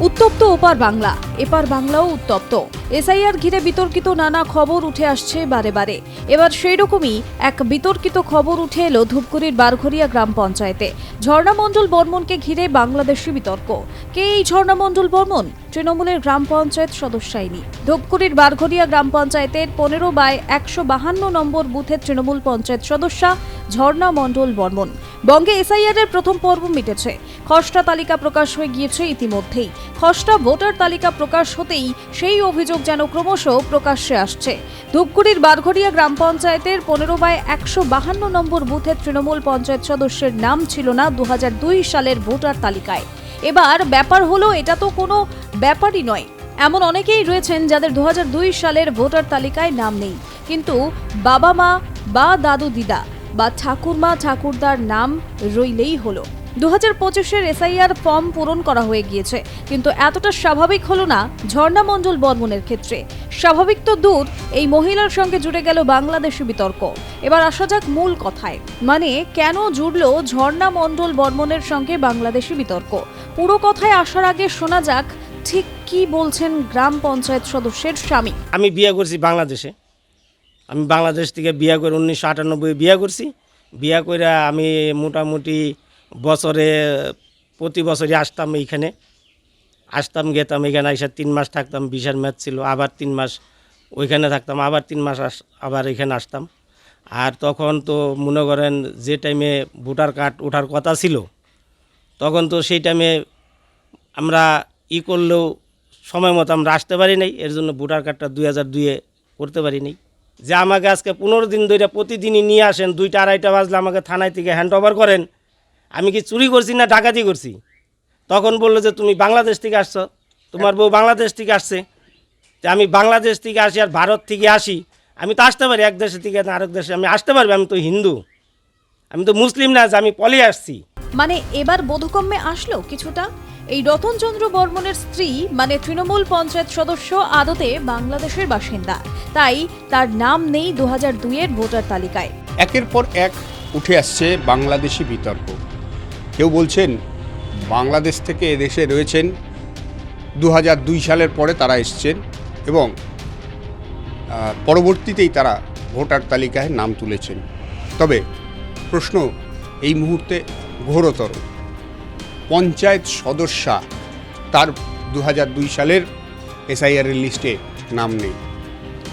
উত্তপ্ত ওপার বাংলা, এপার বাংলাও উত্তপ্ত। এসআইআর ঘিরে বিতর্কিত নানা খবর উঠে আসছে বারে বারে। এবার সেই রকমই এক বিতর্কিত খবর উঠে এলো ধূপগুড়ির বারঘরিয়া গ্রাম পঞ্চায়েতে। ঝর্ণা মণ্ডল বর্মনকে ঘিরে বাংলাদেশি বিতর্ক। কে এই ঝর্ণা মণ্ডল বর্মন? তৃণমূলের গ্রাম পঞ্চায়েত সদস্যাইনি। ধূপগুড়ির বারঘরিয়া গ্রাম পঞ্চায়েতের 15/152 নম্বর বুথের তৃণমূল পঞ্চায়েত সদস্যা ঝর্ণা মণ্ডল বর্মন। বঙ্গে এসআইআর এর প্রথম পর্ব মিটেছে। খসড়া তালিকা প্রকাশ হয়ে গিয়েছে ইতিমধ্যেই। খসড়া ভোটার তালিকা প্রকাশ হতেই সেই অভিযোগ যেন ক্রমশ প্রকাশ্যে আসছে। ধূপগুড়ির বারঘরিয়া গ্রাম পঞ্চায়েতের 15/152 নম্বর বুথের তৃণমূল পঞ্চায়েত সদস্যের নাম ছিল না 2002 সালের ভোটার তালিকায়। এবার ব্যাপার হলো, এটা তো কোনো ব্যাপারই নয়। এমন অনেকেই রয়েছেন যাদের 2002 সালের ভোটার তালিকায় নাম নেই, কিন্তু বাবা মা বা দাদু দিদা বা ঠাকুরমা ঠাকুরদার নাম রইলেই হলো। 2025-এর এসআইআর ফর্ম পূরণ করা হয়ে গিয়েছে, কিন্তু এতটা স্বাভাবিক হলো না ঝর্ণা মণ্ডল বর্মনের ক্ষেত্রে। স্বাভাবিক তো দূর, এই মহিলার সঙ্গে জুড়ে গেল বাংলাদেশি বিতর্ক। এবার আসা যাক মূল কথায়, মানে কেন জুড়ল ঝর্ণা মণ্ডল বর্মনের সঙ্গে বাংলাদেশি বিতর্ক। পুরো কথায় আসার আগে শোনা যাক ঠিক কি বলছেন গ্রাম পঞ্চায়েত সদস্যের স্বামী। আমি বিয়ে করছি বাংলাদেশে। আমি বাংলাদেশ থেকে বিয়ে করে 1998 বিয়ে করছি। বিয়ে করে আমি মোটামুটি প্রতি বছরই আসতাম, এইখানে আসতাম, গেতাম। এখানে এসে 3 মাস থাকতাম, ভিসার ম্যাচ ছিল, আবার 3 মাস ওইখানে থাকতাম, আবার 3 মাস আবার এখানে আসতাম। আর তখন তো মনে করেন যে টাইমে ভোটার কার্ড ওঠার কথা ছিল, তখন তো সেই টাইমে আমরা করলেও সময় মতো আমরা আসতে পারি নাই। এর জন্য ভোটার কার্ডটা 2002-এ করতে পারি নাই। যে আমাকে আজকে 15 দিন ধরে প্রতিদিনই নিয়ে আসেন, 2টা-2:30 বাজলে আমাকে থানায় থেকে হ্যান্ড ওভার করেন। আমি কি চুরি করছি না ডাকাতি করছি? তখন বললো যে তুমি বাংলাদেশ থেকে আসছো, তোমার বউ বাংলাদেশ থেকে আসছে। যে আমি বাংলাদেশ থেকে আসি আর ভারত থেকে আসি, আমি তো আসতে পারি এক দেশে থেকে আরেক দেশে, আমি আসতে পারবো। আমি তো হিন্দু, আমি তো মুসলিম না যে আমি পলিয়ে আসছি। মানে এবার বোধগম্যে আসলো কিছুটা। এই রতনচন্দ্র বর্মনের স্ত্রী মানে তৃণমূল পঞ্চায়েত সদস্য আদতে বাংলাদেশের বাসিন্দা, তাই তার নাম নেই 2002-এর ভোটার তালিকায়। একের পর এক উঠে আসছে বাংলাদেশি বিতর্ক। কেউ বলছেন বাংলাদেশ থেকে এদেশে রয়েছেন, 2002 সালের পরে তারা এসছেন এবং পরবর্তীতেই তারা ভোটার তালিকায় নাম তুলেছেন। তবে প্রশ্ন এই মুহূর্তে ঘোরতর। পঞ্চায়েত সদস্যা, তার 2002 সালের এসআইআরের লিস্টে নাম নেই।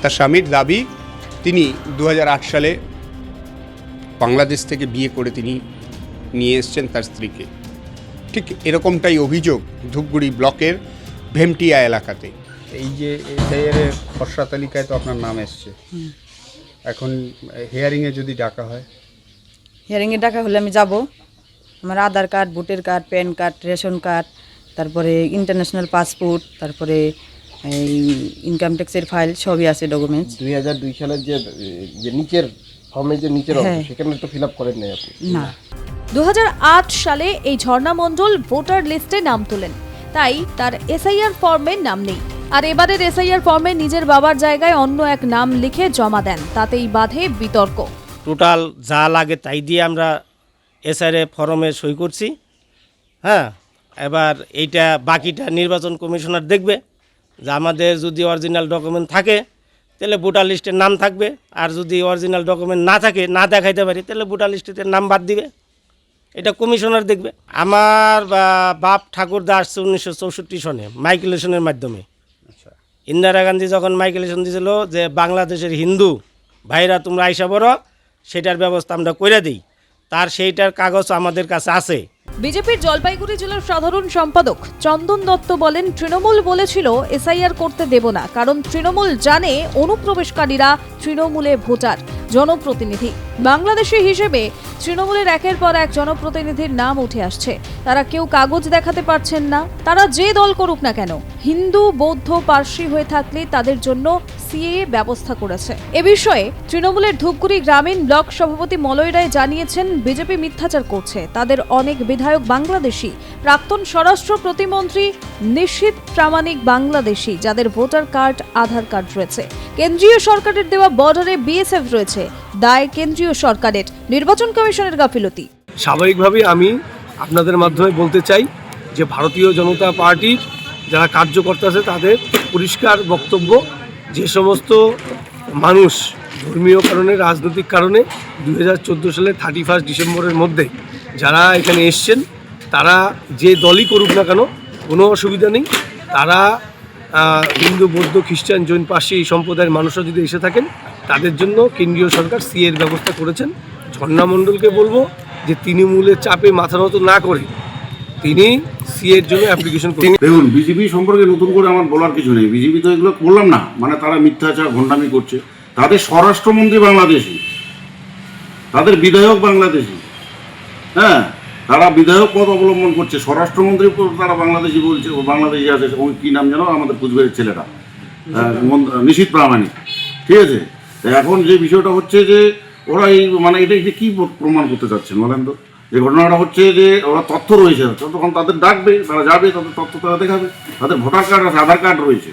তার স্বামীর দাবি তিনি 2008 সালে বাংলাদেশ থেকে বিয়ে করে তিনি নিয়ে এসছেন তার স্ত্রীকে। ঠিক এরকমটাই অভিযোগ ধূপগুড়ি ব্লকের ভেমটিয়া এলাকাতে। এই যে এসআইআরের খসড়া তালিকায় তো আপনার নাম এসছে, এখন হিয়ারিংয়ে যদি ডাকা হয়? হিয়ারিংয়ে ডাকা হলে আমি যাব। আমার Aadhaar card, voter card, PAN card, ration card, তারপরে ইন্টারন্যাশনাল পাসপোর্ট, তারপরে এই ইনকাম ট্যাক্সের ফাইল সবই আছে, ডকুমেন্টস। 2002 সালের যে নিচের ফর্মে যে নিচের অংশ, সেখানে তো ফিল আপ করেন নাই আপনি? না। 2008 সালে এই ঝর্ণা মণ্ডল ভোটার লিস্টে নাম তোলেন, তাই তার এসআইআর ফর্মে নাম নেই। আর এবারের এসআইআর ফর্মে নিজের বাবার জায়গায় অন্য এক নাম লিখে জমা দেন, তাতেই বাধে বিতর্ক। টোটাল যা লাগে তাই দিয়ে আমরা এসআইআর ফর্মে সই করছি। হ্যাঁ, এবার এইটা বাকিটা নির্বাচন কমিশনার দেখবে, যে আমাদের যদি অরিজিনাল ডকুমেন্ট থাকে তাহলে ভোটার লিস্টের নাম থাকবে, আর যদি অরিজিনাল ডকুমেন্ট না থাকে, না দেখাইতে পারি, তাহলে ভোটার লিস্টের নাম বাদ দিবে। এটা কমিশনার দেখবে। আমার বাপ ঠাকুরদা আসছে 1964 সনে মাইগ্রেশনের মাধ্যমে। ইন্দিরা গান্ধী যখন মাইগ্রেশন দিয়েছিল যে বাংলাদেশের হিন্দু ভাইরা তোমরা আইসা বড়, সেটার ব্যবস্থা আমরা করে দিই, তার সেইটার কাগজ আমাদের কাছে আছে। বিজেপির জলপাইগুড়ি জেলার সাধারণ সম্পাদক চন্দন দত্ত বলেন, তৃণমূল বলেছিল এসআইআর করতে দেব না, কারণ তৃণমূল জানে অনুপ্রবেশকারীরা তৃণমূলে ভোটার, জনপ্রতিনিধি। বাংলাদেশি হিসেবে তৃণমূলের একের পর এক জনপ্রতিনিধির নাম উঠে আসছে, তারা কেউ কাগজ দেখাতে পারছেন না। তারা যে দল করুক না কেন, হিন্দু, বৌদ্ধ, পার্সি হয়ে থাকলে তাদের জন্য সিএএ ব্যবস্থা করেছে। এ বিষয়ে তৃণমূলের ধূপগুড়ি গ্রামীণ ব্লক সভাপতি মলয় রায় জানিয়েছেন, বিজেপি মিথ্যাচার করছে। তাদের অনেক বিধায়ক বাংলাদেশি, প্রাক্তন স্বরাষ্ট্র প্রতিমন্ত্রী নিশীথ প্রামাণিক বাংলাদেশি, যাদের ভোটার কার্ড, আধার কার্ড রয়েছে। কেন্দ্রীয় সরকারের দেওয়া বর্ডারে বিএসএফ রয়েছে, দায় কেন্দ্রীয় সরকারের। নির্বাচন কমিশনের গাফিলতি। স্বাভাবিকভাবেই আমি আপনাদের মাধ্যমে বলতে চাই যে ভারতীয় জনতা পার্টির যারা কার্যকর্তা আছে তাদের পরিষ্কার বক্তব্য, যে সমস্ত মানুষ ধর্মীয় কারণে, রাজনৈতিক কারণে 2014 সালের 31 ডিসেম্বরের মধ্যে যারা এখানে এসছেন, তারা যে দলই করুক না কেন কোনো অসুবিধা নেই। তারা হিন্দু, বৌদ্ধ, খ্রিস্টান, জৈন, পার্সি এই সম্প্রদায়ের মানুষরা যদি এসে থাকেন, তাদের জন্য কেন্দ্রীয় সরকার সিএর ব্যবস্থা করেছেন। ঝর্ণা মণ্ডলকে বলবো যে তৃণমূলের চাপে মাথা নত না করে তিনি সিএর জন্য অ্যাপ্লিকেশন করুন। দেখুন, বিজেপি সম্পর্কে নতুন করে আমার বলার কিছু নেই। বিজেপি তো এগুলো বললাম না, মানে তারা মিথ্যাচার ভণ্ডামি করছে। তাদের স্বরাষ্ট্রমন্ত্রী বাংলাদেশি, তাদের বিধায়ক বাংলাদেশি, হ্যাঁ, তারা বিধায়ক পদ অবলম্বন করছে, স্বরাষ্ট্রমন্ত্রী তারা বাংলাদেশি বলছে, বাংলাদেশি আছে। ওই কী নাম জানো আমাদের কুচবিহারের ছেলেটা, নিশীথ প্রামাণিক, ঠিক আছে। এখন যে বিষয়টা হচ্ছে যে ওরা এই মানে এটা কী প্রমাণ করতে চাচ্ছেন বলেন তো? যে ঘটনাটা হচ্ছে যে ওরা তথ্য রয়েছে, তখন তাদের ডাকবে, তারা যাবে, তাদের তথ্য তারা দেখাবে, তাদের ভোটার কার্ড আছে, আধার কার্ড রয়েছে।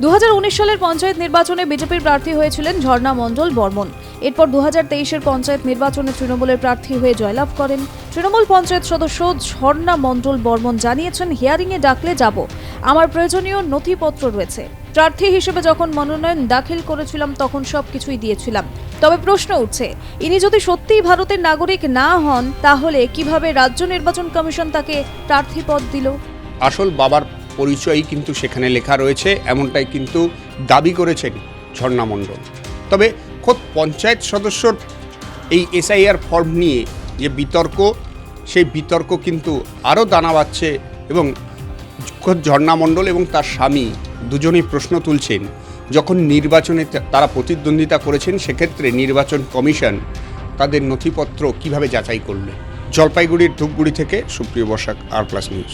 2019 সালের পঞ্চায়েত নির্বাচনে বিজেপির প্রার্থী হয়েছিলেন ঝর্ণা মণ্ডল বর্মন। এরপর 2023-এর পঞ্চায়েত নির্বাচনে তৃণমূলের প্রার্থী হয়ে জয়লাভ করেন। তৃণমূল পঞ্চায়েত সদস্য ঝর্ণা মণ্ডল বর্মন জানিয়েছেন, হিয়ারিংয়ে ডাকলে যাব, আমার প্রয়োজনীয় নথিপত্র রয়েছে। প্রার্থী হিসেবে যখন মনোনয়ন দাখিল করেছিলাম তখন সবকিছুই দিয়েছিলাম। তবে প্রশ্ন উঠছে, ইনি যদি সত্যিই ভারতের নাগরিক না হন, তাহলে কিভাবে রাজ্য নির্বাচন কমিশন তাকে প্রার্থী পদ দিল? আসল বাবার পরিচয়ই কিন্তু সেখানে লেখা রয়েছে, এমনটাই কিন্তু দাবি করেছেন ঝর্ণা মণ্ডল। তবে খোদ পঞ্চায়েত সদস্যর এই এসআইআর ফর্ম নিয়ে যে বিতর্ক, সেই বিতর্ক কিন্তু আরও দানা বাঁধছে এবং খোদ ঝর্ণা মণ্ডল এবং তার স্বামী দুজনেই প্রশ্ন তুলছেন, যখন নির্বাচনে তারা প্রতিদ্বন্দ্বিতা করেছেন, সেক্ষেত্রে নির্বাচন কমিশন তাদের নথিপত্র কিভাবে যাচাই করবে। জলপাইগুড়ির ধূপগুড়ি থেকে সুপ্রিয় বসাক, আর প্লাস নিউজ।